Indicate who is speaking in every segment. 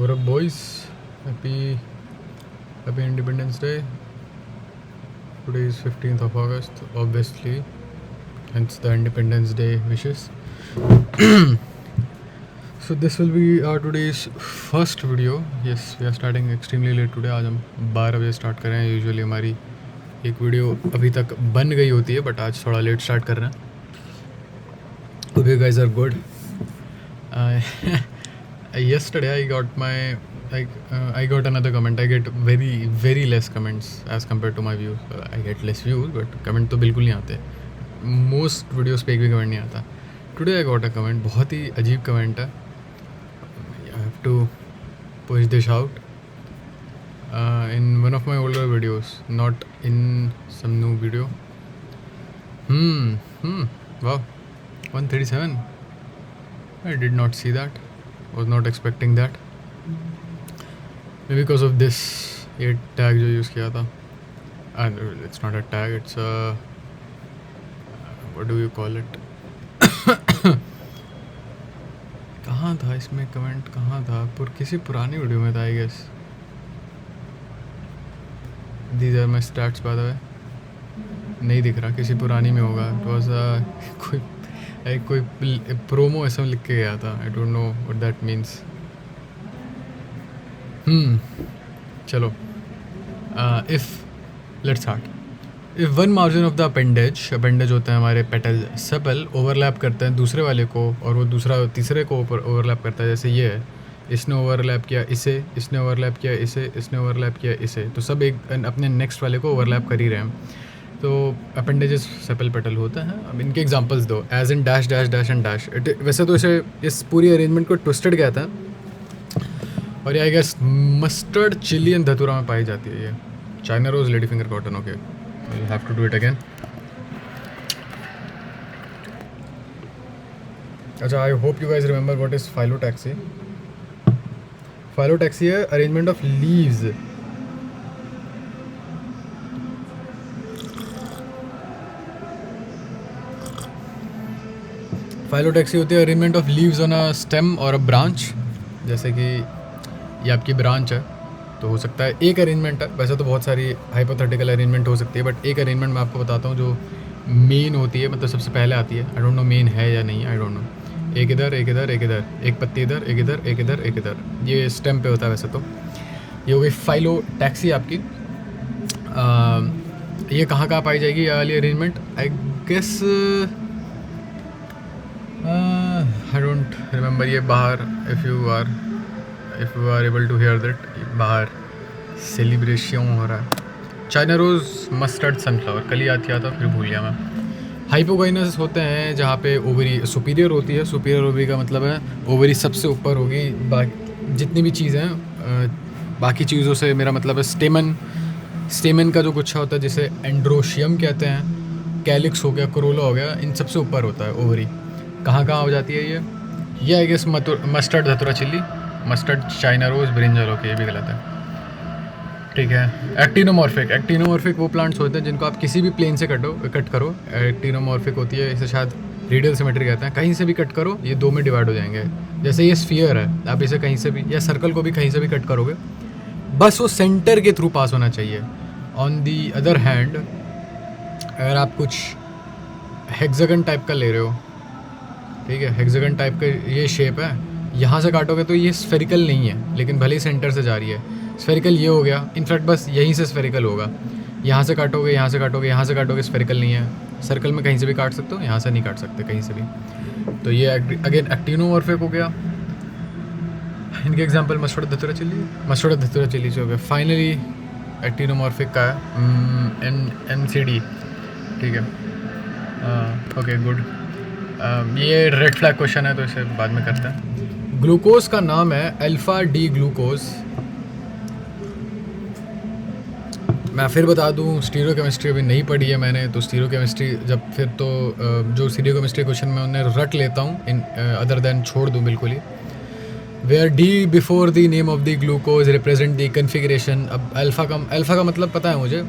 Speaker 1: What up, boys? Happy Independence Day. Today is 15th of August, obviously, hence the Independence Day wishes. So this will be our today's first video. Yes, we are starting extremely late today. आज हम 12 बजे start कर रहे हैं. Usually हमारी एक video अभी तक बन गई होती है, बट आज थोड़ा लेट स्टार्ट कर रहे हैं. Hope you guys are good. Yesterday I got another comment. I get very less comments as compared to my views. I get less views, but comment तो बिल्कुल नहीं आते. Most videos पे एक भी comment नहीं आता. Today I got a comment. बहुत ही अजीब comment है. I have to push this out. In one of my older videos, not in some new video. Wow, 137. I did not see that. Was not expecting that. Maybe because of this ये tag जो use किया था. And it's not a tag. It's a what do you call it? कहाँ था इसमें comment कहाँ था? किसी पुरानी वीडियो में था I guess. These are my stats by the way. नहीं दिख रहा, किसी पुरानी में होगा. It was कोई प्रोमो ऐसा लिख के गया था. I don't know what that means. चलो, if let's start. If one margin of the appendage होते हैं हमारे पेटल सेपल ओवरलैप करते हैं दूसरे वाले को, और वो दूसरा तीसरे को ओवरलैप करता है. जैसे ये है, इसने ओवरलैप किया इसे, इसने ओवरलैप किया इसे, इसने ओवरलैप किया इसे, तो सब एक अपने नेक्स्ट वाले को ओवरलैप कर ही रहे हैं. तो अपेंडेजेस सेपल पेटल होता है. अब इनके एग्जांपल्स दो. As in dash dash dash and dash. वैसे तो इसे इस पूरी अरेंजमेंट को ट्विस्टेड कहते हैं, और ये I guess mustard chilli and धतूरा में पाई जाती है. ये China rose lady finger cotton. Okay, you have to do it again. अच्छा, I hope you guys remember what is phyllotaxy. Phyllotaxy है अरेंजमेंट ऑफ लीव्स. फाइलोटैक्सी होती है arrangement of leaves on a stem और a branch. जैसे कि ये आपकी branch है, तो हो सकता है एक अरेंजमेंट है. वैसे तो बहुत सारी हाइपोथेटिकल अरेंजमेंट हो सकती है, बट एक अरेंजमेंट मैं आपको बताता हूँ जो मेन होती है, मतलब सबसे पहले आती है. आई डोंट नो मेन है या नहीं, आई डोंट नो. एक इधर एक इधर एक इधर, एक पत्ती इधर, एक इधर एक इधर एक इधर, ये स्टेम पे होता है. वैसे तो ये हो गई फाइलोटैक्सी आपकी. ये कहाँ पाई जाएगी ये वाली arrangement? I guess I don't remember. ये बाहर, if you are able to hear that, बाहर सेलिब्रेशन हो रहा है. चाइना रोज़ मस्टर्ड सनफ्लावर कल ही याद किया था, फिर भूल गया मैं. हाइपोगाइनस होते हैं जहाँ पे ओवरी सुपीरियर होती है. सुपीरियर ओवरी का मतलब है ओवरी सबसे ऊपर होगी. जितनी भी चीज़ें हैं, बाकी चीज़ों से मेरा मतलब है स्टेमन का जो गुच्छा होता है जिसे एंड्रोशियम कहते हैं, कैलिक्स हो गया, कोरोला हो गया, इन सबसे ऊपर होता है ओवरी. कहाँ हो जाती है ये I guess mustard datura chilli, mustard China rose, brinjal. Okay, ये भी गलत है. ठीक है. एक्टिनोमॉर्फिक वो प्लांट्स होते हैं जिनको आप किसी भी प्लेन से कट करो. एक्टिनोमॉर्फिक होती है. इसे शायद रेडियल सिमेट्री कहते हैं. कहीं से भी कट करो, ये दो में डिवाइड हो जाएंगे. जैसे ये स्फीयर है, आप इसे कहीं से भी, या सर्कल को भी कहीं से भी कट करोगे, बस वो सेंटर के थ्रू पास होना चाहिए. ऑन दी अदर हैंड, अगर आप कुछ हेक्सागन टाइप का ले रहे हो, ठीक है, हेक्सागन टाइप का ये शेप है, यहाँ से काटोगे तो ये स्फेरिकल नहीं है, लेकिन भले ही सेंटर से जा रही है. स्फेरिकल ये हो गया. इनफैक्ट बस यहीं से स्फेरिकल होगा. यहाँ से काटोगे, यहाँ से काटोगे, यहाँ से काटोगे, स्फेरिकल नहीं है. सर्कल में कहीं से भी काट सकते हो, यहाँ से नहीं काट सकते कहीं से भी. तो ये अगेन एक्टिनोमॉर्फिक हो गया. इनके एग्जांपल मस्टर्ड धतूरा चिल्ली से हो गया. फाइनली एक्टिनोमॉर्फिक का MCD. ठीक है. Okay, good. ये रेड फ्लैग क्वेश्चन है, तो इसे बाद में करते हैं. ग्लूकोज का नाम है अल्फा डी ग्लूकोज. मैं फिर बता दूं, स्टीरियो केमिस्ट्री अभी नहीं पढ़ी है मैंने, तो स्टीरियो केमिस्ट्री जब फिर तो जो स्टीरियो केमिस्ट्री क्वेश्चन मैं उन्हें रट लेता हूँ, इन अदर देन छोड़ दूँ बिल्कुल ही. Where D before the name of the glucose represent the configuration. अब अल्फ़ा का मतलब पता है मुझे.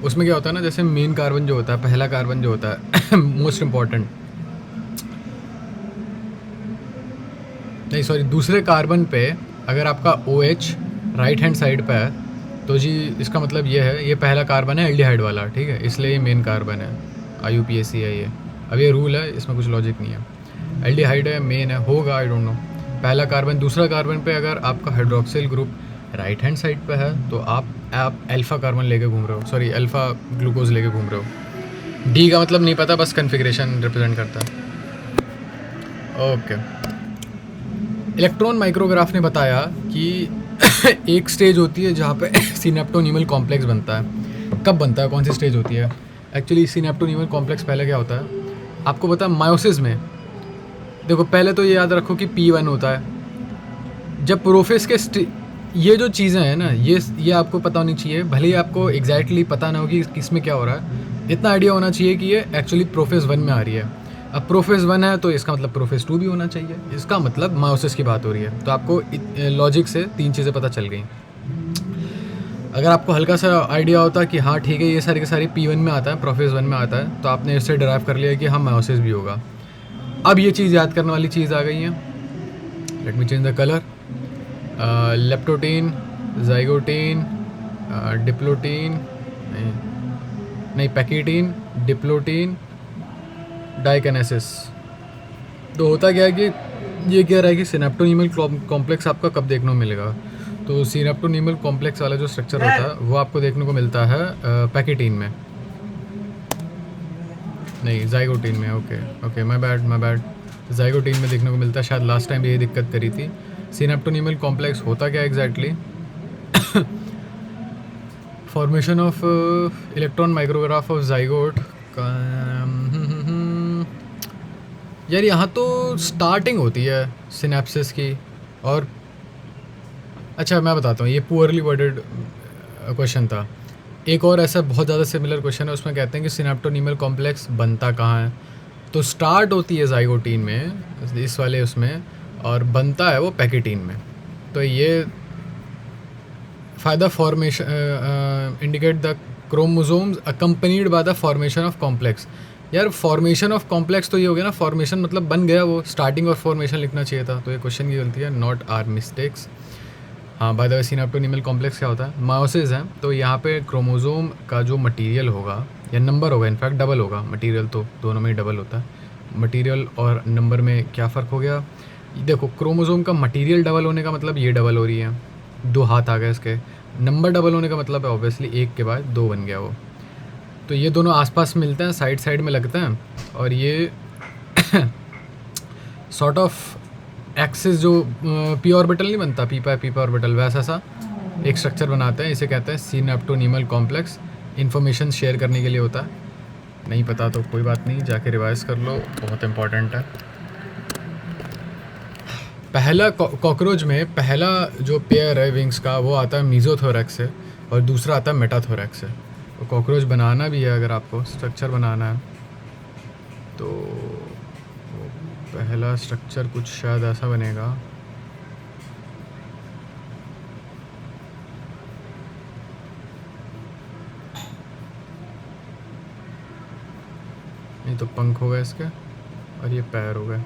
Speaker 1: उसमें क्या होता है ना, जैसे मेन कार्बन जो होता है, पहला कार्बन जो होता है मोस्ट इम्पॉर्टेंट, नहीं सॉरी, दूसरे कार्बन पे अगर आपका OH राइट हैंड साइड पे है तो जी इसका मतलब ये है, ये पहला कार्बन है एल्डिहाइड वाला, ठीक है, इसलिए ये मेन कार्बन है, IUPAC है ये। अब ये रूल है, इसमें कुछ लॉजिक नहीं है। एल्डिहाइड है, मेन है, होगा, आई डोंट नो। पहला कार्बन, दूसरा कार्बन पे अगर आपका hydroxyl group right hand side पे है तो आप अल्फ़ा कार्बन लेके घूम रहे हो, सॉरी अल्फ़ा ग्लूकोज लेके घूम रहे हो। डी का मतलब नहीं पता, बस कन्फिग्रेशन रिप्रेजेंट करता है। ओके, इलेक्ट्रॉन माइक्रोग्राफ ने बताया कि एक स्टेज होती है जहाँ पे सिनेप्टोनीमल कॉम्प्लेक्स बनता है। कब बनता है, कौन सी स्टेज होती है? एक्चुअली सिनेप्टोनीमल कॉम्प्लेक्स पहले क्या होता है आपको पता है, मायोसिस में। देखो पहले तो ये याद रखो कि P1 होता है। जब प्रोफेस के ये जो चीज़ें हैं ना, ये आपको पता होनी चाहिए, भले ही आपको एग्जैक्टली पता ना हो कि किसमें क्या हो रहा है, इतना आइडिया होना चाहिए कि ये एक्चुअली प्रोफेस 1 में आ रही है। अब प्रोफेस 1 है तो इसका मतलब प्रोफेस 2 भी होना चाहिए, इसका मतलब मायोसिस की बात हो रही है। तो आपको लॉजिक से 3 चीज़ें पता चल गई। अगर आपको हल्का सा आइडिया होता कि हाँ ठीक है ये सारी की सारी P1 में आता है, प्रोफेस 1 में आता है, तो आपने इससे डिराइव कर लिया कि हाँ मायोसिस भी होगा। अब ये चीज़ याद करने वाली चीज़ आ गई है। Let me change the colour. Leptotene, zygotene, diplotene, नहीं पैकीटीन, डिप्लोटीन, डाइकेनेसिस। तो होता क्या है कि ये कह रहा है कि सिनेप्टोनीमल कॉम्प्लेक्स आपका कब देखने को मिलेगा। तो सिनेप्टोनीमल कॉम्प्लेक्स वाला जो स्ट्रक्चर होता है वो आपको देखने को मिलता है पैकीटीन में, नहीं जाइगोटीन में। ओके माय बैड, जाइगोटीन में देखने को मिलता है। शायद लास्ट टाइम भी यही दिक्कत करी थी। सिनेप्टोनीमल कॉम्प्लेक्स होता क्या exactly? Formation of electron micrograph of zygote यार, यहाँ तो स्टार्टिंग होती है सिनेप्सिस की। और अच्छा मैं बताता हूँ, ये पुअरली वर्डेड क्वेश्चन था। एक और ऐसा बहुत ज़्यादा सिमिलर क्वेश्चन है, उसमें कहते हैं कि सिनेप्टोनीमल कॉम्प्लेक्स बनता कहाँ है। तो स्टार्ट होती है जाइगोटीन में, इस वाले उसमें, और बनता है वो पैकेटीन में। तो ये फ़ायदा formation indicate the chromosomes accompanied by the formation of complex. यार फॉर्मेशन ऑफ कॉम्प्लेक्स तो ये हो गया ना, फॉर्मेशन मतलब बन गया, वो स्टार्टिंग और फॉर्मेशन लिखना चाहिए था। तो ये क्वेश्चन की गलती है, नॉट आर मिस्टेक्स। हाँ, बाय द वे सिनेप्टोनीमल कॉम्प्लेक्स क्या होता है? मायोसिस है। तो यहाँ पे क्रोमोसोम का जो मटेरियल होगा या नंबर होगा, इनफैक्ट डबल होगा, मटेरियल तो दोनों में ही डबल होता है। मटेरियल और नंबर में क्या फ़र्क हो गया? देखो क्रोमोसोम का मटेरियल डबल होने का मतलब ये डबल हो रही है, 2 हाथ आ गए इसके। नंबर डबल होने का मतलब है ऑब्वियसली 1 के बाद 2 बन गया वो। तो ये दोनों आसपास मिलते हैं, साइड साइड में लगते हैं, और ये सॉर्ट ऑफ एक्सिस जो पी ऑर्बिटल नहीं बनता, पी ऑर्बिटल, वैसा सा एक स्ट्रक्चर बनाते हैं। इसे कहते हैं सिनेप्टोनीमल कॉम्प्लेक्स। इन्फॉर्मेशन शेयर करने के लिए होता है। नहीं पता तो कोई बात नहीं, जाके रिवाइज कर लो, बहुत इंपॉर्टेंट है। पहला कॉकरोच में पहला जो पेयर है विंग्स का वो आता है मीजोथोरैक्स से, और दूसरा आता है मेटाथोरैक्स से। तो कॉकरोच बनाना भी है, अगर आपको स्ट्रक्चर बनाना है तो पहला स्ट्रक्चर कुछ शायद ऐसा बनेगा। नहीं तो पंख हो गए इसके, और ये पैर हो गए।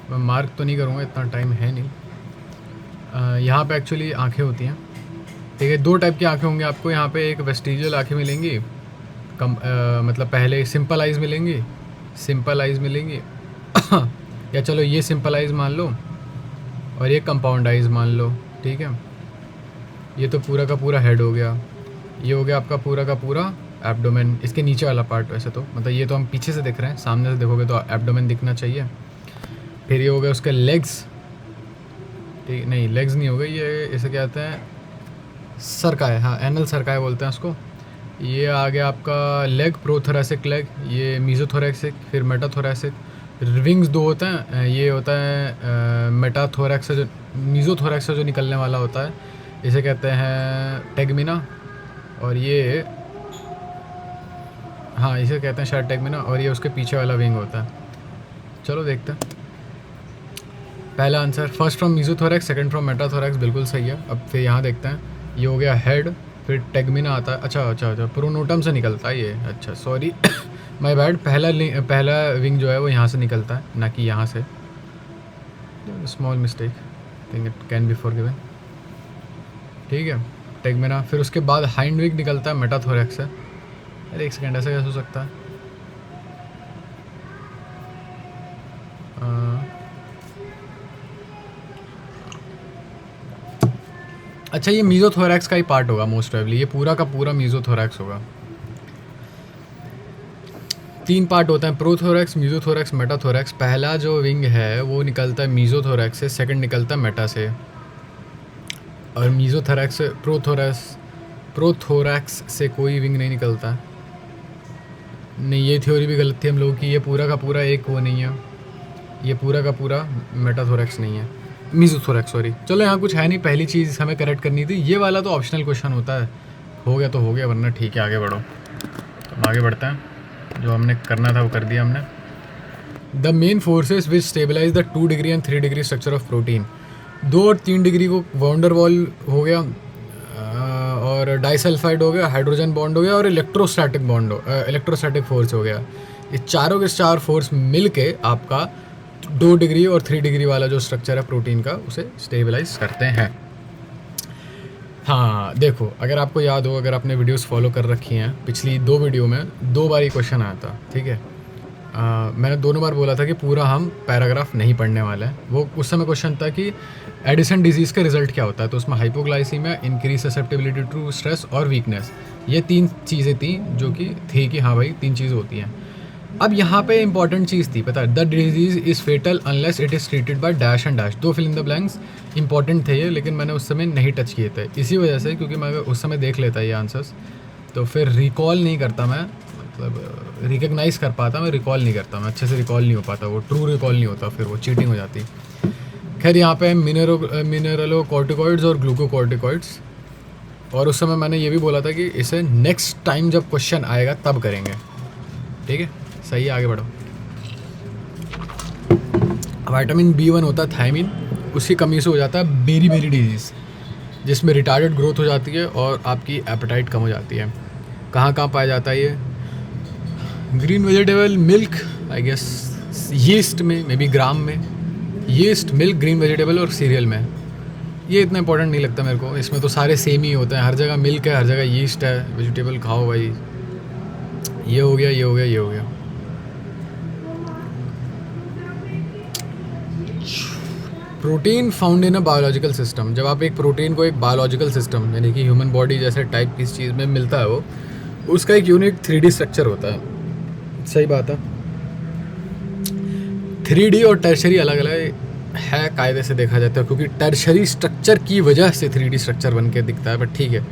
Speaker 1: मैं मार्क तो नहीं करूँगा, इतना टाइम है नहीं। यहाँ पे एक्चुअली आंखें होती हैं, ठीक है। 2 टाइप की आंखें होंगी आपको यहाँ पे। एक वेस्टिजियल आंखें मिलेंगी, मतलब पहले सिंपल आइज़ मिलेंगी या चलो ये सिंपल आइज़ मान लो और ये कंपाउंड आइज़ मान लो, ठीक है। ये तो पूरा का पूरा हेड हो गया, ये हो गया आपका पूरा का पूरा एब्डोमेन, इसके नीचे वाला पार्ट। वैसे तो मतलब ये तो हम पीछे से देख रहे हैं, सामने से देखोगे तो एब्डोमेन दिखना चाहिए। फिर ये हो गया उसके लेग्स, ठीक, नहीं लेग्स नहीं हो गए, ये इसे क्या कहते हैं, सरकाय, हाँ एनल सरकाय बोलते हैं उसको। ये आ गया आपका लेग, प्रोथोरैसिक लेग, ये मीजोथोरैक्सिक, फिर मेटाथोरैसिक। विंग्स 2 होते हैं, ये होता है मेटाथोरैक्स से जो मीजोथोरैक्स से जो निकलने वाला होता है, इसे कहते हैं टेगमिना, और ये हाँ इसे कहते हैं शायद टेगमिना, और ये उसके पीछे वाला विंग होता है। चलो देखते हैं। पहला answer first from mesothorax, second from metathorax, बिल्कुल सही है। अब फिर यहाँ देखते हैं, ये हो गया हेड, फिर टेगमिना आता है। अच्छा प्रोनोटम से निकलता है ये, अच्छा सॉरी माय बैड। पहला विंग जो है वो यहाँ से निकलता है, ना कि यहाँ से। Small mistake, think it can be forgiven. ठीक है, टेगमेना। फिर उसके बाद हाइंड विग निकलता है मेटाथोरैक्स से। अरे एक सेकेंड, ऐसा कैसे हो सकता है? अच्छा, ये मीजोथोरैक्स का ही पार्ट होगा मोस्ट प्रोबेबली, ये पूरा का पूरा मीजोथोरैक्स होगा। 3 पार्ट होते हैं, प्रोथोरैक्स, मीजोथोरैक्स, मेटाथोरैक्स। पहला जो विंग है वो निकलता है मीजोथोरैक्स से, सेकंड निकलता है मेटा से। और मीजोथोरैक्स से प्रोथोरैक्स से कोई विंग नहीं निकलता। नहीं, ये थ्योरी भी गलत थी हम लोगों की। ये पूरा का पूरा एक वो नहीं है, ये पूरा का पूरा मेटाथोरैक्स नहीं है, मीजोथोरैक्स, सॉरी। चलो यहाँ कुछ है नहीं, पहली चीज़ हमें करेक्ट करनी थी। ये वाला तो ऑप्शनल क्वेश्चन होता है, हो गया तो हो गया, वरना ठीक है आगे बढ़ो। तो हम आगे बढ़ते हैं, जो हमने करना था वो कर दिया हमने। The main forces which stabilize the 2 degree and 3 degree structure of protein. 2 और 3 डिग्री को वॉन्डर वॉल हो गया, और डाइसल्फाइड हो गया, हाइड्रोजन बॉन्ड हो गया, और इलेक्ट्रोस्टैटिक फोर्स हो गया। ये चारों के 4 फोर्स मिल के आपका 2 डिग्री और 3 डिग्री वाला जो स्ट्रक्चर है प्रोटीन का, उसे स्टेबलाइज करते हैं। हाँ देखो, अगर आपको याद हो, अगर आपने वीडियोस फॉलो कर रखी हैं, पिछली 2 वीडियो में 2 बार ये क्वेश्चन आया था। ठीक है, मैंने दोनों बार बोला था कि पूरा हम पैराग्राफ नहीं पढ़ने वाले हैं। वो उस समय क्वेश्चन था कि एडिसन डिजीज़ का रिजल्ट क्या होता है, तो उसमें hypoglycaemia, increase susceptibility to stress और वीकनेस, ये 3 चीज़ें थी जो कि थी कि हाँ भाई 3 चीज़ होती हैं। अब यहाँ पे इंपॉर्टेंट चीज़ थी, पता है, the disease is fatal unless it is treated by dash and dash. 2 fill in the blanks important थे ये, लेकिन मैंने उस समय नहीं टच किए थे, इसी वजह से, क्योंकि मैं अगर उस समय देख लेता ये आंसर्स तो फिर रिकॉल नहीं करता मैं, मतलब रिकग्नाइज़ कर पाता, मैं रिकॉल नहीं करता, मैं अच्छे से रिकॉल नहीं हो पाता, वो ट्रू रिकॉल नहीं होता, फिर वो चीटिंग हो जाती। खैर, यहाँ पे मिनरलो कॉर्टिकॉइड्स और ग्लूकोकॉर्टिकॉइड्स, और उस समय मैंने ये भी बोला था कि इसे नेक्स्ट टाइम जब क्वेश्चन आएगा तब करेंगे। ठीक है, सही है, आगे बढ़ो। विटामिन B1 होता है थायमिन, उसकी कमी से हो जाता है बेरी बेरी डिजीज़, जिसमें रिटार्डेड ग्रोथ हो जाती है और आपकी एपेटाइट कम हो जाती है। कहाँ कहाँ पाया जाता है ये? Green vegetable, milk, I guess yeast में, मे बी ग्राम में, यीस्ट, मिल्क, ग्रीन वेजिटेबल और सीरियल में। ये इतना इंपॉर्टेंट नहीं लगता मेरे को, इसमें तो सारे सेम ही होते हैं, हर जगह मिल्क है, हर जगह यीस्ट है, वेजिटेबल खाओ भाई। ये हो गया, ये हो गया, ये हो गया। Protein found in a biological system. जब आप एक प्रोटीन को एक बायोलॉजिकल सिस्टम, यानी कि ह्यूमन बॉडी जैसे टाइप की चीज़ में मिलता है, वो उसका एक यूनिक 3D स्ट्रक्चर होता है। सही बात है, 3D और टर्शरी अलग अलग है कायदे से देखा जाता है, क्योंकि टर्शरी स्ट्रक्चर की वजह से 3D स्ट्रक्चर बन के दिखता है, बट ठीक है।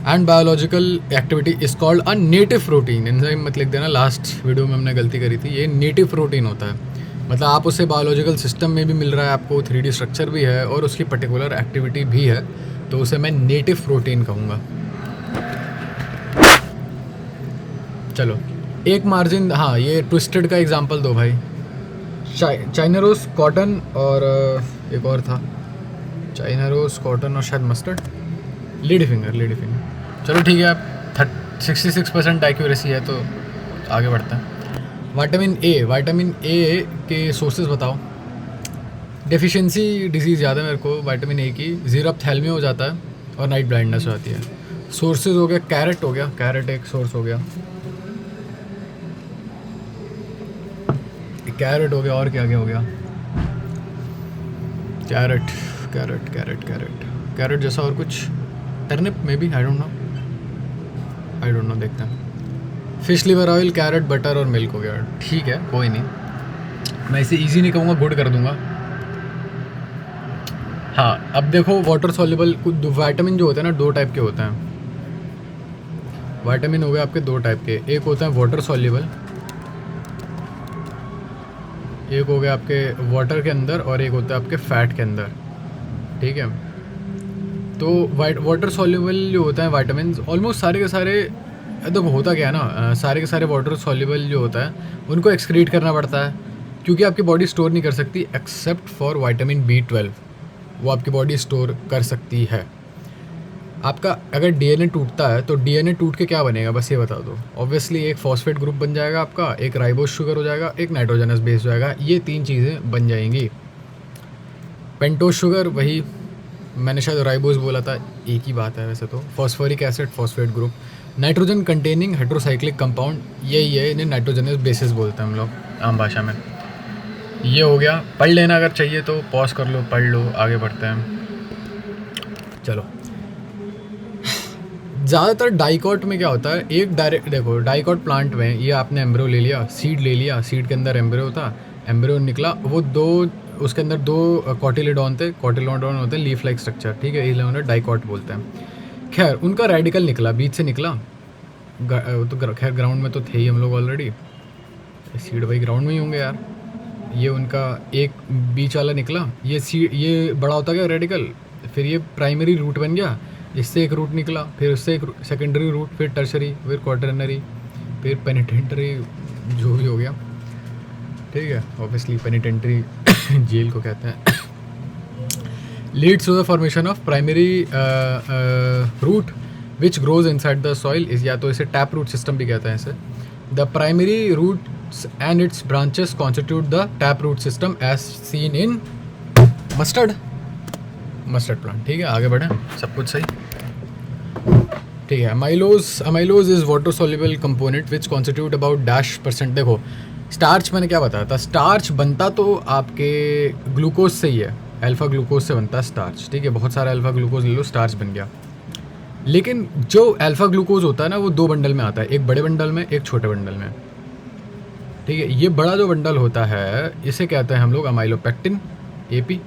Speaker 1: And biological activity is called a native protein. Enzyme मत लिख देना, लास्ट वीडियो में हमने गलती करी थी। ये नेटिव प्रोटीन होता है, मतलब आप उसे बायोलॉजिकल सिस्टम में भी मिल रहा है, आपको 3D स्ट्रक्चर भी है और उसकी पर्टिकुलर एक्टिविटी भी है, तो उसे मैं नेटिव प्रोटीन कहूँगा। चलो एक मार्जिन, हाँ ये ट्विस्टेड का एग्जांपल दो भाई। चाइना रोज, कॉटन और एक और था, चाइना रोज, कॉटन और शायद मस्टर्ड, लेडी फिंगर। चलो ठीक है, आप 66% एक्यूरेसी है, तो आगे बढ़ते हैं। विटामिन ए के सोर्सेज बताओ। डेफिशिएंसी डिजीज़ याद है मेरे को विटामिन ए की, ज़ीरोप्थैल्मिया हो जाता है और नाइट ब्लाइंडनेस हो जाती है। सोर्सेज हो गया, कैरेट हो गया, कैरेट एक सोर्स हो गया, कैरेट हो गया, और क्या क्या हो गया? कैरेट जैसा और कुछ, turnip may be, I don't know, देखते हैं। Fish liver oil, carrot, butter और मिल्क हो गया। ठीक है, कोई नहीं, मैं इसे इजी नहीं कहूँगा, गुड कर दूंगा। हाँ, अब देखो वाटर सॉल्युबल विटामिन जो होते हैं ना, 2 टाइप के होते हैं। विटामिन हो गए आपके 2 टाइप के, एक होता है वाटर सॉल्युबल, एक हो गया आपके वाटर के अंदर, और एक होता है आपके फैट के अंदर। ठीक है, तो वाटर सॉल्युबल जो होता है विटामिन, ऑलमोस्ट सारे के सारे, देखो होता क्या है ना, सारे के सारे वाटर सॉल्युबल जो होता है उनको एक्सक्रीट करना पड़ता है, क्योंकि आपकी बॉडी स्टोर नहीं कर सकती, एक्सेप्ट फॉर विटामिन B12, वो आपकी बॉडी स्टोर कर सकती है। आपका अगर DNA टूटता है तो DNA टूट के क्या बनेगा, बस ये बता दो। ऑब्वियसली एक फॉस्फेट ग्रुप बन जाएगा आपका, एक राइबोस शुगर हो जाएगा, एक नाइट्रोजनस बेस हो जाएगा, ये 3 चीज़ें बन जाएंगी। पेंटोज शुगर, वही मैंने शायद राइबोज बोला था, एक ही बात है वैसे तो। Phosphoric acid, phosphate group. Nitrogen containing heterocyclic compound, यही है, इन्हें नाइट्रोजनस बेसिस बोलते हैं हम लोग आम भाषा में। ये हो गया, पढ़ लेना अगर चाहिए तो, पॉज कर लो, पढ़ लो, आगे बढ़ते हैं। चलो, ज़्यादातर डाइकॉट में क्या होता है, एक डायरेक्ट देखो डाइकॉट प्लांट में ये आपने एम्ब्रियो ले लिया, सीड ले लिया, सीड के अंदर एम्ब्रियो था, एम्ब्रियो निकला, वो दो, उसके अंदर दो कॉटिलिडॉन थे, कॉटिलिडॉन होते हैं लीफ लाइक स्ट्रक्चर, ठीक है, इसलिए उन्हें डाइकॉट बोलते हैं। खैर उनका रेडिकल निकला, बीच से निकला, तो खैर ग्राउंड में तो थे ही हम लोग ऑलरेडी, सीड भाई ग्राउंड में ही होंगे यार। ये उनका एक बीच वाला निकला, ये सीड, ये बड़ा होता गया रेडिकल, फिर ये प्राइमरी रूट बन गया, इससे एक रूट निकला, फिर उससे एक सेकेंडरी रूट, फिर टर्शरी, फिर क्वाटरनरी, फिर पेनिटेंटरी, जो भी हो गया, ठीक है, ऑब्वियसली पेनिटेंटरी जेल को कहते हैं। Leads to the formation of primary root which grows inside the soil, इस या तो इसे टैप रूट सिस्टम भी कहते हैं इसे। The primary roots and its branches constitute the tap root system as seen in mustard plant, ठीक है, आगे बढ़ें, सब कुछ सही, ठीक है। Amylose is water soluble component which constitute about -%। देखो स्टार्च मैंने क्या बताया था, स्टार्च बनता तो आपके ग्लूकोज से ही है, अल्फा ग्लूकोज से बनता है स्टार्च, ठीक है, बहुत सारा अल्फा ग्लूकोज ले लो, स्टार्च बन गया। लेकिन जो अल्फा ग्लूकोज होता है ना, वो दो बंडल में आता है, एक बड़े बंडल में, एक छोटे बंडल में, ठीक है। ये बड़ा जो बंडल होता है इसे कहते हैं हम लोग अमाइलोपेक्टिन, एपी,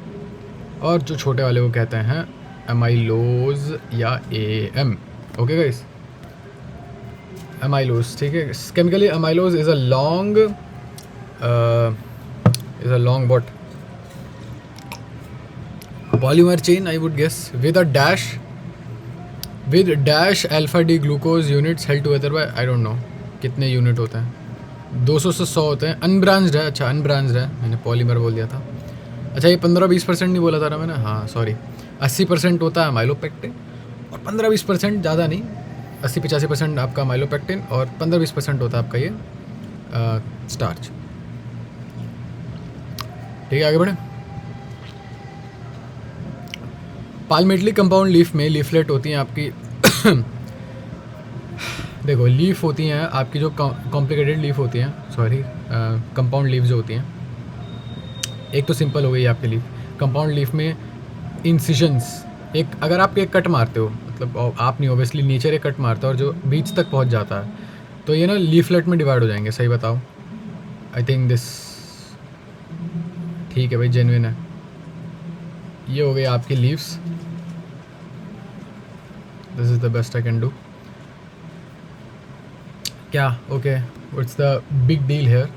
Speaker 1: और जो छोटे वाले को कहते हैं अमाइलोज या एएम, ओके गाइस, अमाइलोज, ठीक है। Chemically amylose is a long but polymer chain, I would guess, with dash alpha D glucose units held together by, I don't know कितने यूनिट होते हैं, 200 से 100 होते हैं। अनब्रांच्ड है, अच्छा अनब्रांच्ड है, मैंने पॉलीमर बोल दिया था। अच्छा ये 15-20% नहीं बोला था ना मैंने, हाँ सॉरी, 80% होता है माइलोपेक्टिन और 15-20%, ज़्यादा नहीं, 80-85% आपका माइलोपेक्टिन और 15-20% होता है आपका ये स्टार्च, ठीक है, आगे बढ़े। पाल्मेटली कंपाउंड लीफ में लीफलेट होती हैं आपकी देखो लीफ होती हैं आपकी, जो कॉम्प्लिकेटेड लीफ होती हैं, सॉरी कंपाउंड लीफ जो होती हैं, एक तो सिंपल हो गई आपकी लीफ, कंपाउंड लीफ में इंसिजन्स, एक अगर आप एक कट मारते हो, मतलब आप नहीं, ऑब्वियसली नेचर एक कट मारता है और जो बीच तक पहुंच जाता है, तो ये ना लीफलेट में डिवाइड हो जाएंगे, सही बताओ, आई थिंक दिस, ठीक है भाई, जेन्युइन है। ये हो गई आपकी leaves, this is the best I can do, क्या, okay, what's the big deal here,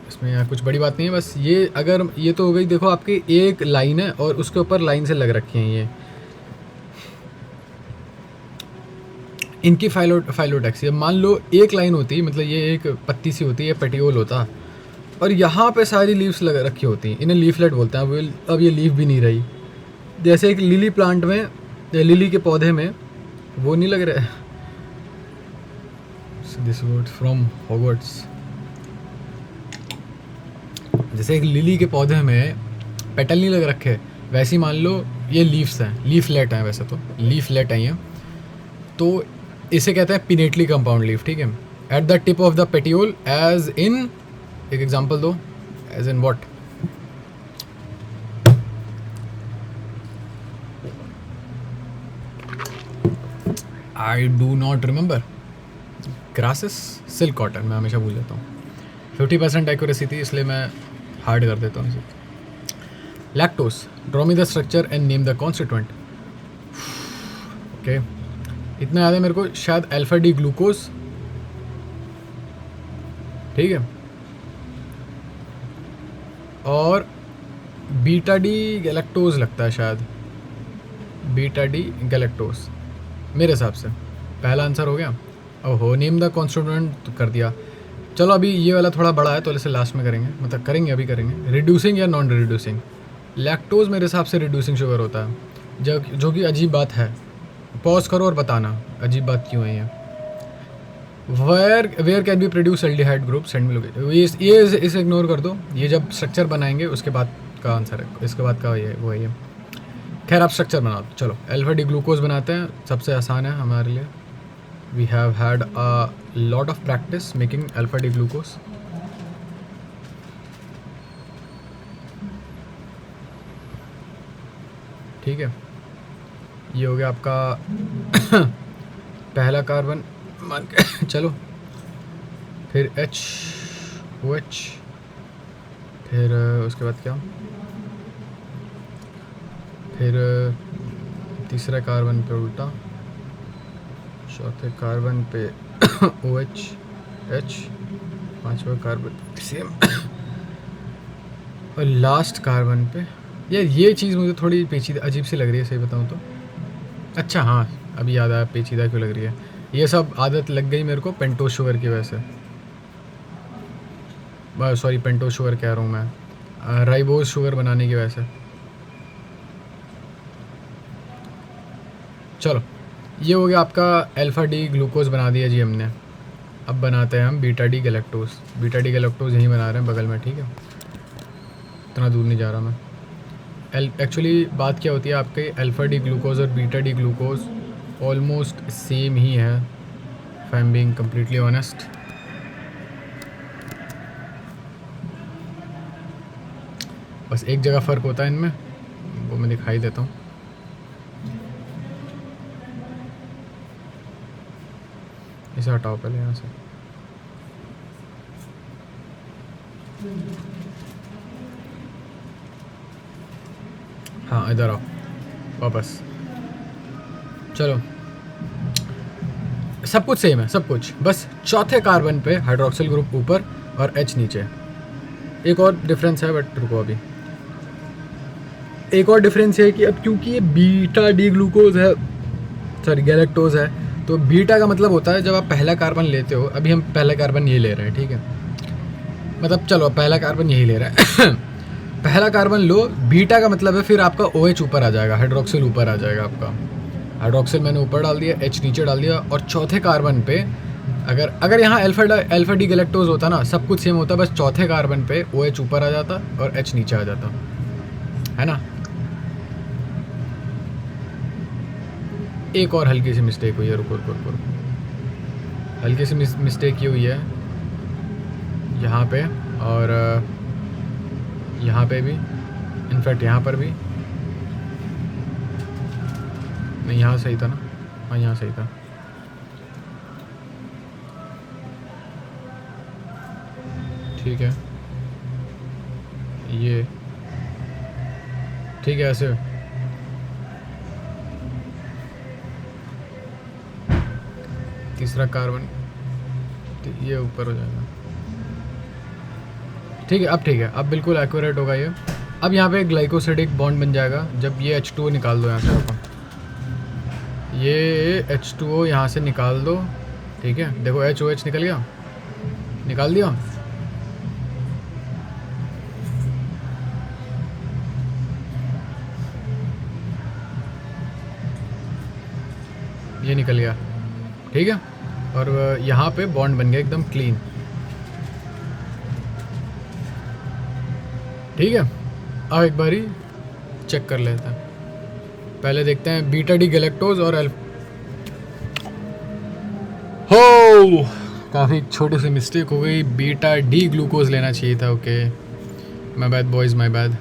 Speaker 1: इसमें यहाँ कुछ बड़ी बात नहीं है, बस ये अगर ये तो हो गई, देखो आपकी एक लाइन है और उसके ऊपर लाइन से लग रखी हैं ये, इनकी फाइलोटैक्सी। अब मान लो एक लाइन होती है, मतलब ये एक पत्ती सी होती है, पेटियोल होता, और यहाँ पे सारी लीव्स लग रखी होती हैं, इन्हें लीफलेट बोलते हैं। अब ये लीफ भी नहीं रही, जैसे एक लिली प्लांट में, लिली के पौधे में वो नहीं लग रहा, दिस वर्ड फ्रॉम हॉगवर्ट्स, जैसे एक लिली के पौधे में पेटल नहीं लग रखे, वैसे ही मान लो ये लीव्स हैं, लीफलेट हैं, वैसे तो लीफलेट हैं ये, तो इसे कहते हैं पिनेटली कंपाउंड लीफ, ठीक है। At the tip of the petiole, as in, एक एग्जांपल दो, as in what, I do not remember, grasses, silk cotton, मैं हमेशा भूल जाता हूँ, 50% एक्यूरेसी थी इसलिए मैं हार्ड कर देता हूँ इसे। Lactose, draw me the structure and name the constituent, okay, इतना याद है मेरे को, शायद अल्फा डी ग्लूकोज, ठीक है, और बीटा डी गैलेक्टोज लगता है शायद, बीटा डी गैलेक्टोज मेरे हिसाब से। पहला आंसर हो गया, ओहो, नेम द कॉन्स्टिट्यूएंट तो कर दिया। चलो अभी ये वाला थोड़ा बड़ा है तो इसे लास्ट में करेंगे, मतलब करेंगे, अभी करेंगे। रिड्यूसिंग या नॉन रिड्यूसिंग, लैक्टोज मेरे हिसाब से रिड्यूसिंग शुगर होता है, जो कि अजीब बात है, पॉज करो और बताना अजीब बात क्यों है ये। Where can be produce aldehyde group, send me location, ये इसे इग्नोर कर दो, ये जब स्ट्रक्चर बनाएंगे उसके बाद का आंसर है, इसके बाद का ये वो है ये। खैर आप स्ट्रक्चर बनाओ, चलो अल्फा डी ग्लूकोज बनाते हैं, सबसे आसान है हमारे लिए। We have had a lot of practice making alpha D glucose. ठीक है, ये हो गया आपका पहला कार्बन मान के चलो, फिर OH, फिर उसके बाद क्या, फिर तीसरे कार्बन पे उल्टा, चौथे कार्बन पे OH H, पांचवा कार्बन सेम, और लास्ट कार्बन पे यार ये चीज़ मुझे थोड़ी पेचीदा अजीब सी लग रही है, सही बताऊँ तो। अच्छा हाँ, अभी याद आया पेचीदा क्यों लग रही है। ये सब आदत लग गई मेरे को पेंटोज शुगर की वजह से, सॉरी पेंटोज शुगर कह रहा हूँ मैं, राइबोज शुगर बनाने की वजह से। चलो ये हो गया आपका अल्फा डी ग्लूकोज बना दिया जी हमने। अब बनाते हैं हम beta D galactose. Beta D galactose यहीं बना रहे हैं बगल में, ठीक है, इतना दूर नहीं जा रहा मैं। एक्चुअली बात क्या होती है, आपके अल्फा डी ग्लूकोज और beta D glucose almost same ही है, if I am being completely honest. बस एक जगह फ़र्क होता है इनमें, वो मैं दिखाई देता हूँ। इसे हटाओ पहले यहाँ से। हाँ इधर आओ वापस। चलो सब कुछ सेम है, सब कुछ, बस चौथे कार्बन पे हाइड्रोक्सिल ग्रुप ऊपर और H नीचे। एक और डिफरेंस है, बट रुको अभी। एक और डिफरेंस है कि अब क्योंकि ये बीटा डी ग्लूकोज है, सॉरी गैलेक्टोज है, तो बीटा का मतलब होता है जब आप पहला कार्बन लेते हो, अभी हम पहला कार्बन ये ले रहे हैं, ठीक है, मतलब चलो पहला कार्बन यही ले रहा है पहला कार्बन लो, बीटा का मतलब है फिर आपका OH ऊपर आ जाएगा, हाइड्रोक्सिल ऊपर आ जाएगा आपका। हाइड्रोक्सिल मैंने ऊपर डाल दिया, H नीचे डाल दिया, और चौथे कार्बन पे अगर यहाँ अल्फा डी गैलेक्टोज होता ना, सब कुछ सेम होता, बस चौथे कार्बन पे OH ऊपर आ जाता और H नीचे आ जाता, है ना। एक और हल्की सी मिस्टेक हुई है, रुको रुको रुको, हल्की सी मिस्टेक ये हुई है यहाँ पे, और यहाँ पे भी, इनफैक्ट यहाँ पर भी नहीं, यहाँ सही था ना, हाँ यहाँ सही था। ठीक है, ये ठीक है, ऐसे तीसरा कार्बन ये ऊपर हो जाएगा, ठीक है। अब ठीक है, अब बिल्कुल एक्यूरेट होगा ये। अब यहाँ पे ग्लाइकोसिडिक बॉन्ड बन जाएगा जब ये H2O निकाल दो यहाँ से, आपको ये H2O यहाँ से निकाल दो, ठीक है, देखो HOH निकल गया, निकाल दिया। ये निकल गया, ठीक है, और यहाँ पे बॉन्ड बन गया एकदम क्लीन, ठीक है। अब एक बारी चेक कर लेते हैं, पहले देखते हैं बीटा डी गैलेक्टोज और हो काफ़ी छोटी सी मिस्टेक हो गई, बीटा डी ग्लूकोज लेना चाहिए था, okay my bad boys, my bad,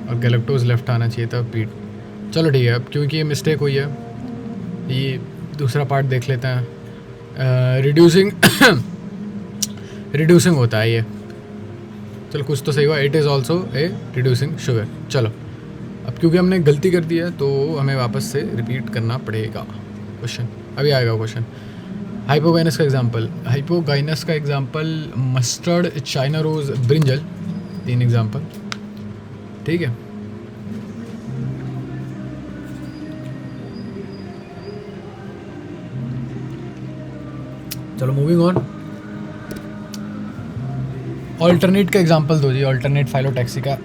Speaker 1: और गैलेक्टोज लेफ्ट आना चाहिए था, बीट। चलो ठीक है, अब क्योंकि ये मिस्टेक हुई है, ये दूसरा पार्ट देख लेते हैं। रिड्यूसिंग रिड्यूसिंग होता है ये, चलो कुछ तो सही हुआ, it is also a reducing sugar. चलो अब क्योंकि हमने गलती कर दी है तो हमें वापस से रिपीट करना पड़ेगा क्वेश्चन, अभी आएगा क्वेश्चन। हाइपोगाइनस का एग्जांपल, हाइपोगाइनस का example mustard, China rose, brinjal, 3 example, ठीक है। चलो मूविंग ऑन, ऑल्टरनेट का एग्जांपल दो जी, ऑल्टरनेट फाइलोटैक्सी का,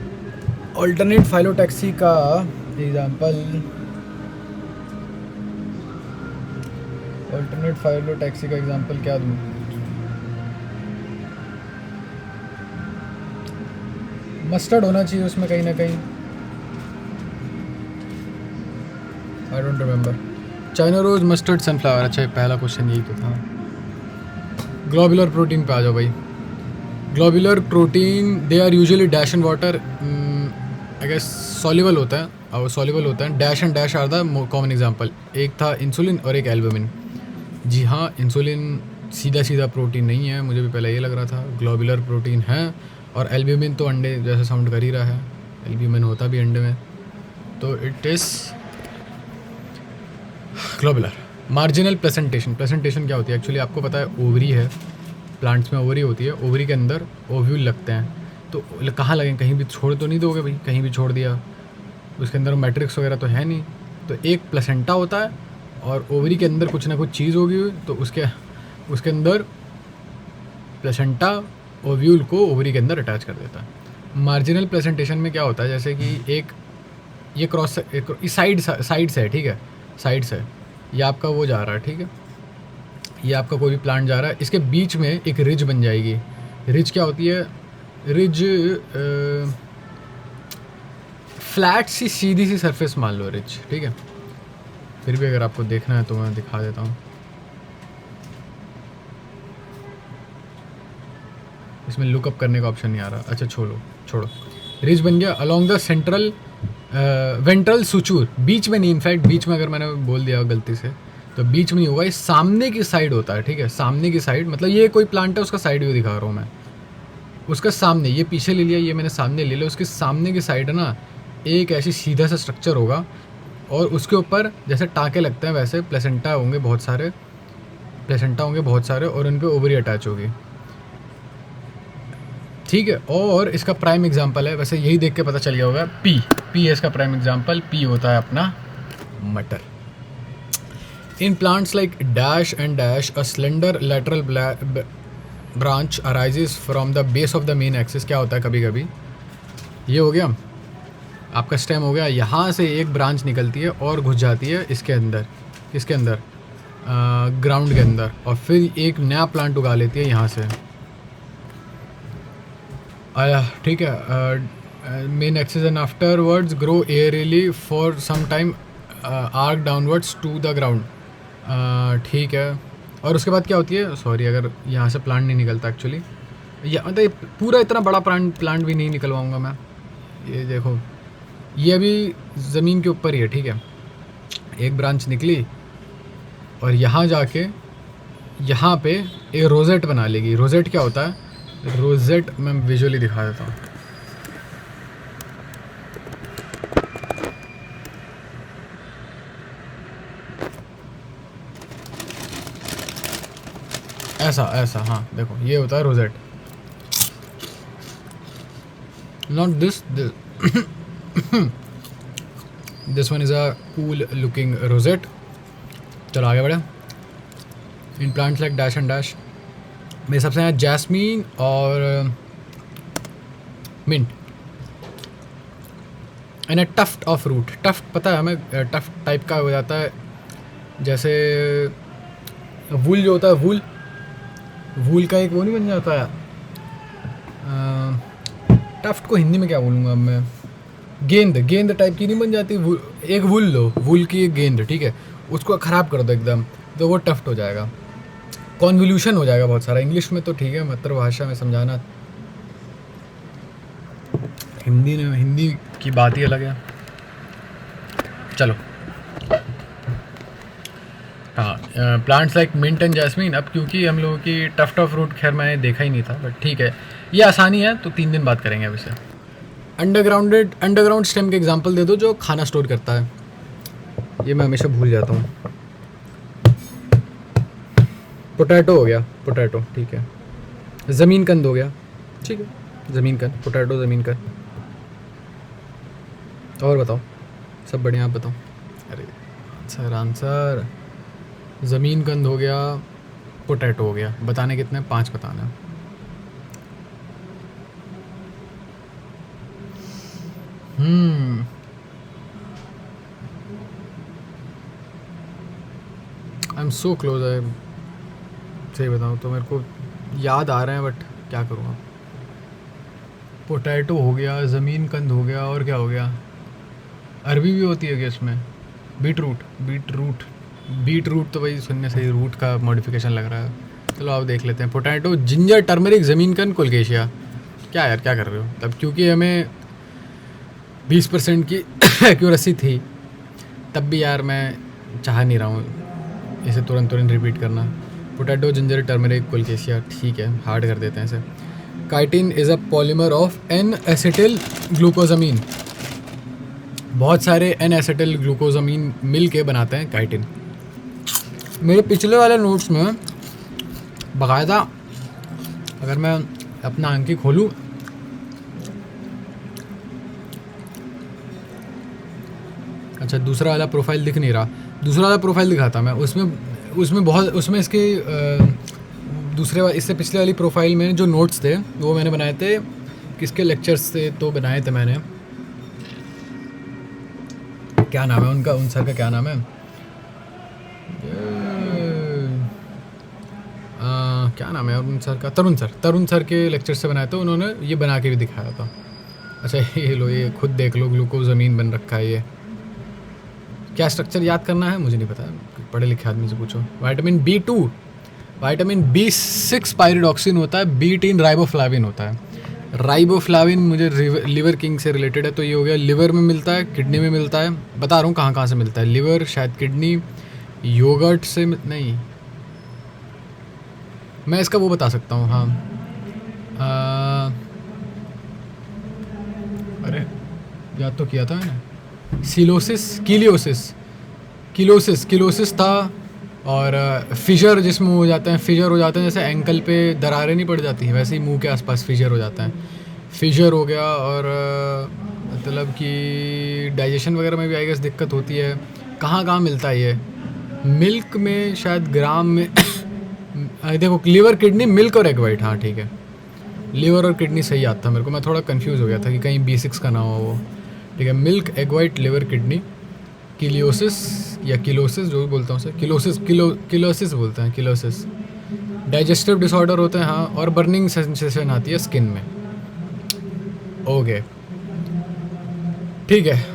Speaker 1: ऑल्टरनेट फाइलोटैक्सी का एग्जांपल, ऑल्टरनेट फाइलोटैक्सी का एग्जांपल क्या दूँ? मस्टर्ड होना चाहिए उसमें कहीं ना कहीं, I don't remember. China rose mustard sunflower, अच्छा पहला क्वेश्चन यही तो था। ग्लोबुलर प्रोटीन पे आ जाओ भाई। Globular protein they are usually dash and water, I guess soluble होता है, और सॉल्युबल होता है। Dash and dash are the common example, एक था इंसुलिन और एक एल्बुमिन। जी हाँ, इंसुलिन सीधा सीधा प्रोटीन नहीं है, मुझे भी पहले ये लग रहा था। ग्लोबुलर प्रोटीन है, और एल्ब्यूमिन तो अंडे जैसे साउंड कर ही रहा है, एल्ब्यूमिन होता भी अंडे में, तो it is globular. Marginal placentation, placentation क्या होती है एक्चुअली आपको पता है? ओवरी है, प्लांट्स में ओवरी होती है, ओवरी के अंदर ओव्यूल लगते हैं। तो कहाँ लगें, कहीं भी छोड़ तो नहीं दोगे भाई, कहीं भी छोड़ दिया उसके अंदर मैट्रिक्स वगैरह तो है नहीं, तो एक प्लेसेंटा होता है और ओवरी के अंदर कुछ ना कुछ चीज़ होगी, तो उसके अंदर प्लेसेंटा ओव्यूल को ओवरी के अंदर अटैच कर देता है। मार्जिनल प्लेसेंटेशन में क्या होता है, जैसे कि एक ये क्रॉस साइड से है, ठीक है, साइड से ये आपका वो जा रहा है, ठीक है, ये आपका कोई भी प्लांट जा रहा है, इसके बीच में एक रिज बन जाएगी। रिज क्या होती है? रिज फ्लैट सी सीधी सी सरफेस मान लो रिज, ठीक है। फिर भी अगर आपको देखना है तो मैं दिखा देता हूँ। इसमें लुकअप करने का ऑप्शन नहीं आ रहा, अच्छा छोड़ो। रिज बन गया अलोंग द सेंट्रल वेंट्रल सुचूर, बीच में नहीं, इनफैक्ट बीच में अगर मैंने बोल दिया गलती से तो बीच में नहीं होगा, ये सामने की साइड होता है, ठीक है, सामने की साइड, मतलब ये कोई प्लांट है उसका साइड व्यू दिखा रहा हूँ मैं, उसका सामने, ये पीछे ले लिया, ये मैंने सामने ले लिया, उसके सामने की साइड है ना, एक ऐसी सीधा सा स्ट्रक्चर होगा, और उसके ऊपर जैसे टाँके लगते हैं वैसे प्लेसेंटा होंगे बहुत सारे, और उन पर ओवरी अटैच होगी, ठीक है। और इसका प्राइम एग्जांपल है, वैसे यही देख के पता चल गया होगा, पी है इसका प्राइम एग्जांपल, पी होता है अपना मटर। इन plants like dash and dash a slender lateral branch arises from the base of the main axis. क्या होता है कभी कभी, ये हो गया आपका स्टेम हो गया, यहाँ से एक ब्रांच निकलती है और घुस जाती है इसके अंदर ग्राउंड के अंदर, और फिर एक नया प्लांट उगा लेती है यहाँ से, ठीक है, main axis, and afterwards grow aerially for some time arch downwards to the ground, ठीक है। और उसके बाद क्या होती है, सॉरी अगर यहाँ से प्लांट नहीं निकलता एक्चुअली, या मतलब पूरा इतना बड़ा प्लांट भी नहीं निकलवाऊँगा मैं, ये देखो ये अभी ज़मीन के ऊपर ही है, ठीक है, एक ब्रांच निकली और यहाँ जाके यहाँ पे एक रोजेट बना लेगी। रोजेट क्या होता है? रोजेट मैं विजुअली दिखा देता हूँ, ऐसा हाँ देखो ये होता है rosette, not this this one is a cool looking rosette. चलो आगे बढ़े। In plants like dash and dash, मेरे हिसाब से जैस्मीन और mint, and a tuft of root. Tuft पता है हमें, टफ्ट टाइप का हो जाता है, जैसे वूल जो होता है, वूल का एक वो नहीं बन जाता है, टफ्ट को हिंदी में क्या बोलूँगा मैं, गेंद टाइप की नहीं बन जाती, एक वूल लो, वूल की एक गेंद, ठीक है, उसको ख़राब कर दो एकदम, तो वो टफ्ट हो जाएगा, कॉन्वोल्यूशन हो जाएगा बहुत सारा। इंग्लिश में तो ठीक है, मातृभाषा में समझाना, हिंदी की बात ही अलग है। चलो हाँ, plants like mint and jasmine, अब क्योंकि हम लोगों की टफ्ट ऑफ रूट खैर मैंने देखा ही नहीं था, बट ठीक है, ये आसानी है, तो 3 दिन बात करेंगे अब इसे। अंडरग्राउंड स्टेम के एग्जांपल दे दो जो खाना स्टोर करता है, ये मैं हमेशा भूल जाता हूँ। पोटैटो हो गया, पोटैटो, ठीक है। ज़मीन कंद हो गया, ठीक है, ज़मीन कंद, पोटैटो ज़मीन कंद। और बताओ, सब बढ़िया, आप बताओ। अरे आंसर ज़मीन कंद हो गया, पोटैटो हो गया। बताने कितने? 5 बताना है। I am so close. है सही बताऊँ तो मेरे को याद आ रहे हैं, बट क्या करूँगा। पोटैटो हो गया, ज़मीन कंद हो गया, और क्या हो गया? अरबी भी होती है क्या इसमें? बीट रूट तो भाई सुनने से ही रूट का मॉडिफिकेशन लग रहा है। चलो आप देख लेते हैं। पोटैटो, जिंजर, टर्मरिक, ज़मीन कंद, कोलकेशिया। क्या यार, क्या कर रहे हो? तब क्योंकि हमें 20% की एक्यूरेसी थी, तब भी यार मैं चाह नहीं रहा हूँ इसे तुरंत रिपीट करना। Potato, ginger, turmeric, colocasia. ठीक है, हार्ड कर देते हैं इसे। Chitin is a polymer of N acetyl glucosamine. बहुत सारे एन एसिटिल ग्लूकोजामीन मिल के बनाते हैं काइटिन। मेरे पिछले वाले नोट्स में बाकायदा, अगर मैं अपना अंकी खोलूँ, अच्छा दूसरा वाला प्रोफाइल दिख नहीं रहा, दूसरा वाला प्रोफाइल दिखाता मैं। उसमें बहुत, उसमें इसके इससे पिछले वाली प्रोफाइल में जो नोट्स थे वो मैंने बनाए थे, किसके लेक्चर्स से तो बनाए थे मैंने। क्या नाम है उनका, उन सर का क्या नाम है? क्या नाम है उन सर का? तरुण सर के लेक्चर से बनाया था उन्होंने, ये बना के भी दिखाया था। अच्छा ये लो, ये खुद देख लो, ग्लूकोजामीन बन रखा है ये। क्या स्ट्रक्चर याद करना है मुझे नहीं पता, पढ़े लिखे आदमी से पूछो। Vitamin B2, vitamin B6 pyridoxine होता है, B10 राइबोफ्लाविन होता है। राइबोफ्लाविन मुझे लिवर किंग से रिलेटेड है, तो ये हो गया। लिवर में मिलता है, किडनी में मिलता है, बता रहा हूँ कहाँ कहाँ से मिलता है। लिवर, शायद किडनी, योगर्ट से नहीं, मैं इसका वो बता सकता हूँ। हाँ अरे याद तो किया था मैंने। किलोसिस था। और फिशर, जिसमें हो जाते हैं, जैसे एंकल पे दरारें नहीं पड़ जाती, वैसे ही मुंह के आसपास फिशर हो जाता है। फिशर हो गया। और मतलब कि डाइजेशन वगैरह में भी आई गेस दिक्कत होती है। कहाँ मिलता है ये? मिल्क में शायद, ग्राम में देखो, लिवर, किडनी, मिल्क और एग वाइट। हाँ ठीक है, लिवर और किडनी सही याद था मेरे को, मैं थोड़ा कंफ्यूज हो गया था कि कहीं B6 का ना हो वो। ठीक है, milk, egg white, liver, kidney. Cheilosis या किलोसिस, जो भी बोलता हूँ उसे, किलोसिस बोलते हैं, किलोसिस। डाइजेस्टिव डिसऑर्डर होते हैं, हाँ। और बर्निंग सेंसेशन आती है स्किन में। ओके ठीक है।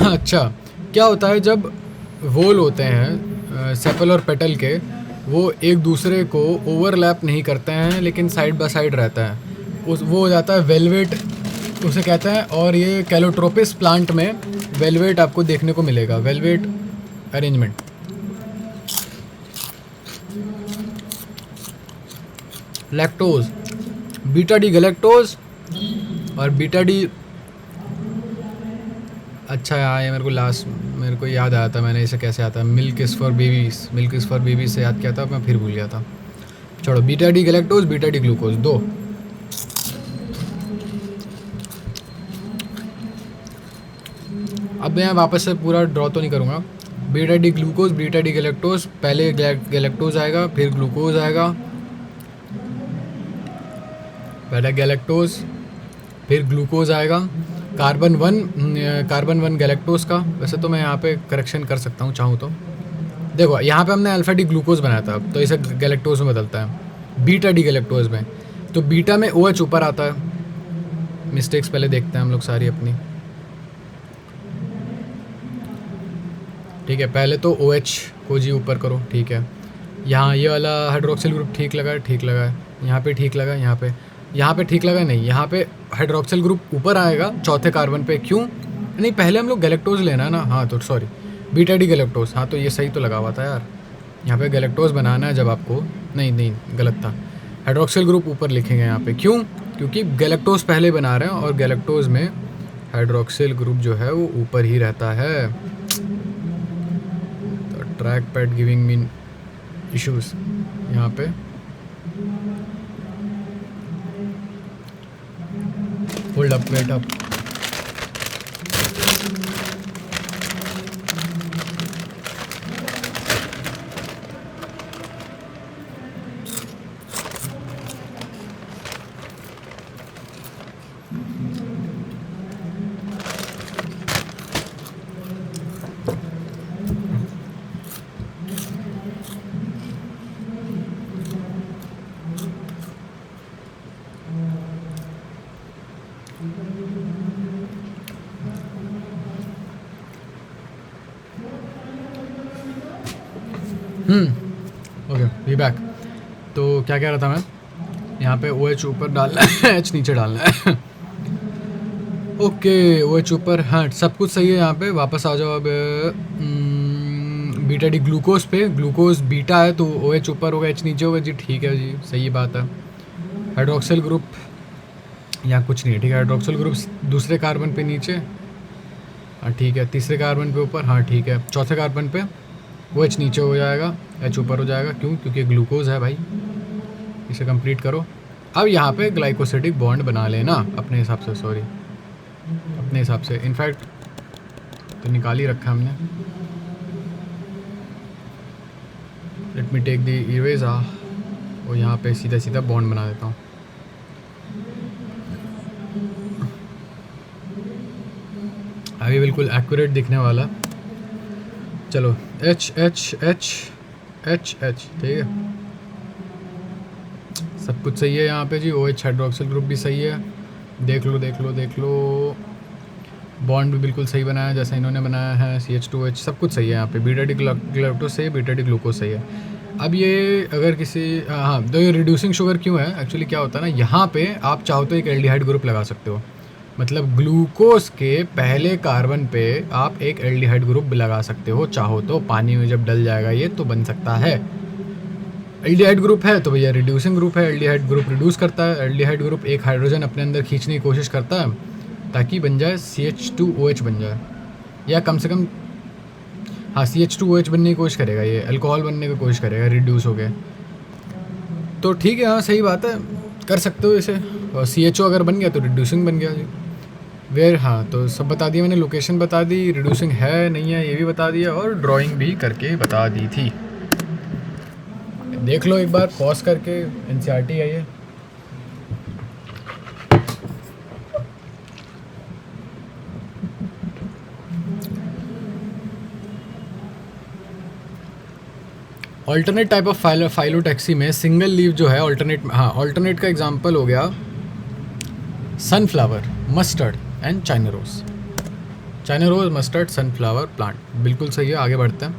Speaker 1: अच्छा, क्या होता है जब वोल होते हैं सेपल और पेटल के, वो एक दूसरे को ओवरलैप नहीं करते हैं लेकिन साइड बाय साइड रहता है, वो हो जाता है वेलवेट, उसे कहते हैं। और ये कैलोट्रोपिस प्लांट में वेलवेट आपको देखने को मिलेगा, velvet arrangement. Lactose, beta D galactose और बीटा डी। अच्छा हाँ, ये मेरे को याद आया था, मैंने इसे कैसे आता है। मिल्क इज़ फॉर बेबीज से याद किया था, मैं फिर भूल गया था। छोड़ो, beta D galactose, beta D glucose, दो। अब मैं वापस से पूरा ड्रॉ तो नहीं करूँगा। Beta D glucose, beta D galactose, पहले गैलेक्टोज आएगा, फिर ग्लूकोज आएगा, पहले गैलेक्टोज, फिर ग्लूकोज आएगा। कार्बन वन गैलेक्टोज का। वैसे तो मैं यहाँ पे करेक्शन कर सकता हूँ चाहूँ तो। देखो यहाँ पे हमने अल्फा डी ग्लूकोज बनाया था, तो इसे गैलेक्टोज में बदलता है, बीटा डी गैलेक्टोज में। तो बीटा में OH ऊपर आता है। मिस्टेक्स पहले देखते हैं हम लोग सारी अपनी। ठीक है, पहले तो OH को जी ऊपर करो। ठीक है, यहाँ ये वाला हाइड्रोक्सिल ग्रुप ठीक लगा है, यहाँ पे ठीक लगा, यहाँ पे ठीक लगा नहीं, यहाँ पे हाइड्रोक्सिल ग्रुप ऊपर आएगा चौथे कार्बन पे। क्यों नहीं, पहले हम लोग गैलेक्टोज लेना है ना। हाँ तो सॉरी, बीटा डी गैलेक्टोज। हाँ तो ये सही तो लगा हुआ था यार, यहाँ पे गैलेक्टोज बनाना है जब आपको। नहीं गलत था, हाइड्रोक्सिल ग्रुप ऊपर लिखेंगे यहाँ पे। क्यों? क्योंकि गैलेक्टोज पहले बना रहे हैं और गैलेक्टोज में हाइड्रोक्सिल ग्रुप जो है वो ऊपर ही रहता है। तो track pad giving mean issues यहाँ पे। Hold up, wait up. Okay we back. तो क्या कह रहा था मैं, यहाँ पे ओ एच ऊपर डालना है, एच नीचे डालना है। ओके ओ एच ऊपर, हाँ सब कुछ सही है यहाँ पे। वापस आ जाओ अब बीटा डी ग्लूकोज पे। ग्लूकोज बीटा है तो ओ एच ऊपर होगा, एच नीचे होगा जी। ठीक है जी, सही बात है। हाइड्रोक्सिल ग्रुप यहाँ कुछ नहीं है, ठीक है। हाइड्रोक्सिल ग्रुप दूसरे कार्बन पे नीचे, हाँ ठीक है। तीसरे कार्बन पे ऊपर, हाँ ठीक है। चौथे कार्बन पे ओ एच नीचे हो जाएगा, एच ऊपर हो जाएगा। क्यों? क्योंकि ग्लूकोज है भाई। इसे कंप्लीट करो। अब यहाँ पे ग्लाइकोसिडिक बॉन्ड बना लेना अपने हिसाब से, सॉरी अपने हिसाब से, इनफैक्ट तो निकाल ही रखा हमने। Let me take the erase और यहाँ पे सीधा सीधा बॉन्ड बना देता हूँ। अभी बिल्कुल एक्यूरेट दिखने वाला। चलो H H H H H, ठीक है। सब कुछ सही है यहाँ पे जी। ओ एच हाइड्रोक्सिल ग्रुप भी सही है। देख लो देख लो देख लो, बॉन्ड भी बिल्कुल सही बनाया है जैसा इन्होंने बनाया है। CH2H सब कुछ सही है यहाँ पे। बीटा डी ग्लूकोज सही है, बीटा डी ग्लूकोज सही है। अब ये अगर किसी, हाँ तो ये रिड्यूसिंग शुगर क्यों है एक्चुअली, क्या होता है ना, यहाँ पे आप चाहो तो एक एल्डिहाइड ग्रुप लगा सकते हो। मतलब ग्लूकोज के पहले कार्बन पे आप एक एल्डिहाइड ग्रुप लगा सकते हो चाहो तो। पानी में जब डल जाएगा ये तो बन सकता है। एल्डिहाइड ग्रुप है तो भैया रिड्यूसिंग ग्रुप है। एल्डिहाइड ग्रुप रिड्यूस करता है। एल्डिहाइड ग्रुप एक हाइड्रोजन अपने अंदर खींचने की कोशिश करता है ताकि बन जाए CH2OH बन जाए, या कम से कम हाँ CH2OH बनने की कोशिश करेगा, ये अल्कोहल बनने की कोशिश करेगा रिड्यूस हो गए तो। ठीक है, हाँ सही बात है, कर सकते हो इसे। और CHO अगर बन गया तो रिड्यूसिंग बन गया जी। वेयर, हाँ तो सब बता दिया मैंने, लोकेशन बता दी, रिड्यूसिंग है नहीं है ये भी बता दिया, और ड्राइंग भी करके बता दी थी। देख लो एक बार पॉज करके, NCERT है ये। ऑल्टरनेट टाइप ऑफ फाइलोटैक्सी में सिंगल लीव जो है ऑल्टरनेट, हाँ ऑल्टरनेट का एग्जांपल हो गया sunflower, mustard and China rose. China rose, mustard, sunflower plant, बिल्कुल सही है। आगे बढ़ते हैं।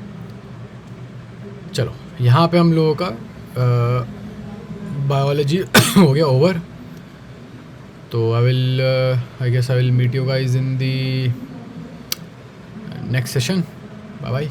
Speaker 1: चलो यहाँ पे हम लोगों का बायोलॉजी हो गया ओवर। तो I guess I will meet you guys in the next session. Bye bye.